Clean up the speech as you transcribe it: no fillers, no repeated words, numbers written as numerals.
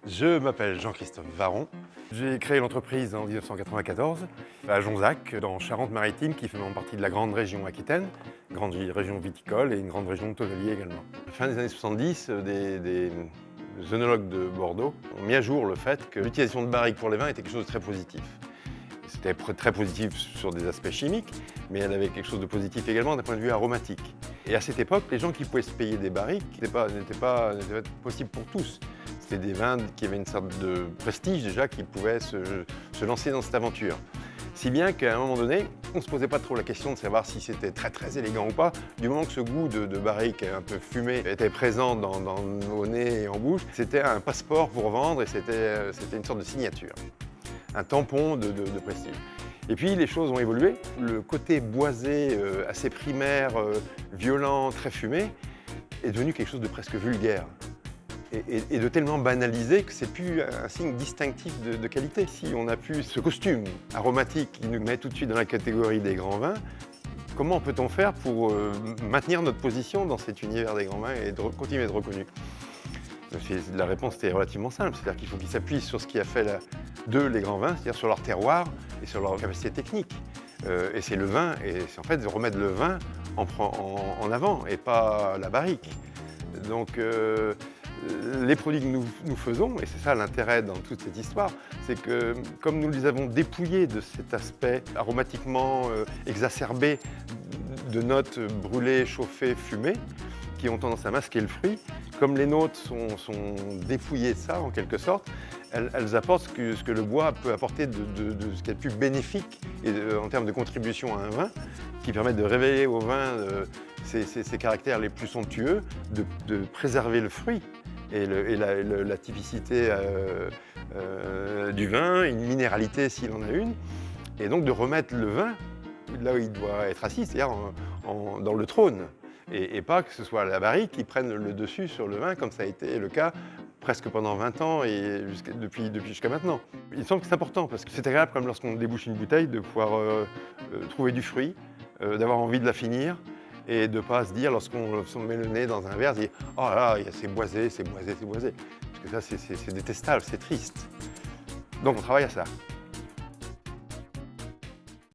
Je m'appelle Jean-Christophe Varon. J'ai créé l'entreprise en 1994 à Jonzac, dans Charente-Maritime, qui fait partie de la grande région Aquitaine, grande région viticole et une grande région de tonnelier également. À la fin des années 70, des œnologues de Bordeaux ont mis à jour le fait que l'utilisation de barriques pour les vins était quelque chose de très positif. C'était très positif sur des aspects chimiques, mais elle avait quelque chose de positif également d'un point de vue aromatique. Et à cette époque, les gens qui pouvaient se payer des barriques n'était pas possible pour tous. C'était des vins qui avaient une sorte de prestige déjà, qui pouvaient se lancer dans cette aventure. Si bien qu'à un moment donné, on ne se posait pas trop la question de savoir si c'était très élégant ou pas. Du moment que ce goût de barrique un peu fumé était présent au nez et en bouche, c'était un passeport pour vendre et c'était une sorte de signature, un tampon de prestige. Et puis les choses ont évolué. Le côté boisé, assez primaire, violent, très fumé, est devenu quelque chose de presque vulgaire. Et de tellement banalisé que c'est plus un signe distinctif de qualité. Si on a plus ce costume aromatique qui nous met tout de suite dans la catégorie des grands vins, comment peut-on faire pour maintenir notre position dans cet univers des grands vins et de continuer à être reconnu? La réponse était relativement simple, c'est-à-dire qu'il faut qu'ils s'appuient sur ce qui a fait d'eux les grands vins, c'est-à-dire sur leur terroir et sur leur capacité technique. Et c'est le vin, et c'est en fait de remettre le vin en avant et pas la barrique. Donc les produits que nous faisons, et c'est ça l'intérêt dans toute cette histoire, c'est que comme nous les avons dépouillés de cet aspect aromatiquement exacerbé de notes brûlées, chauffées, fumées, qui ont tendance à masquer le fruit, comme les nôtres sont dépouillées de ça en quelque sorte, elles apportent ce que le bois peut apporter de ce qu'il y a de plus bénéfique en termes de contribution à un vin, qui permettent de révéler au vin ses caractères les plus somptueux, de préserver le fruit et la typicité du vin, une minéralité s'il en a une, et donc de remettre le vin là où il doit être assis, c'est-à-dire dans le trône, et pas que ce soit la barrique qui prenne le dessus sur le vin, comme ça a été le cas presque pendant 20 ans et depuis jusqu'à maintenant. Il me semble que c'est important, parce que c'est agréable, comme lorsqu'on débouche une bouteille, de pouvoir trouver du fruit, d'avoir envie de la finir, et de ne pas se dire, lorsqu'on met le nez dans un verre, dire « Oh là là, c'est boisé, c'est boisé, c'est boisé ». Parce que ça, c'est détestable, c'est triste. Donc on travaille à ça.